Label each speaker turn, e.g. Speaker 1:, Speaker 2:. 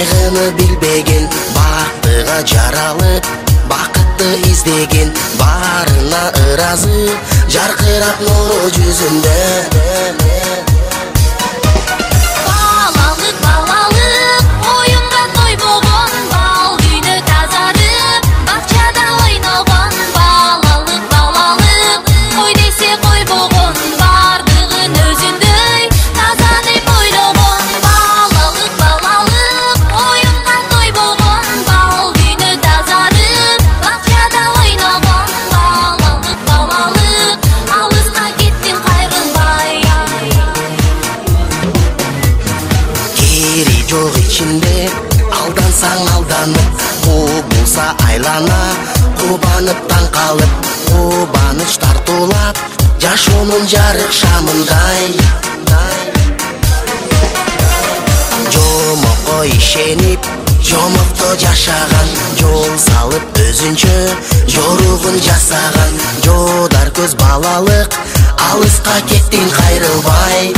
Speaker 1: кайгыны билбеген, бактыга жаралып бакытты издеген, барына ыразы жаркырап нуру жүзүндө. Жок ичинде алдансаң алданып, кубулса айлана, кубанып таң калып, кубаныч тартуулап, жашоонун жарык шамындай. Жомокко ишенип, жомокто жашаган, жол салып өзүнчө жоругун жасаган, жодар көз балалык, алыска кеттин кайрылбай.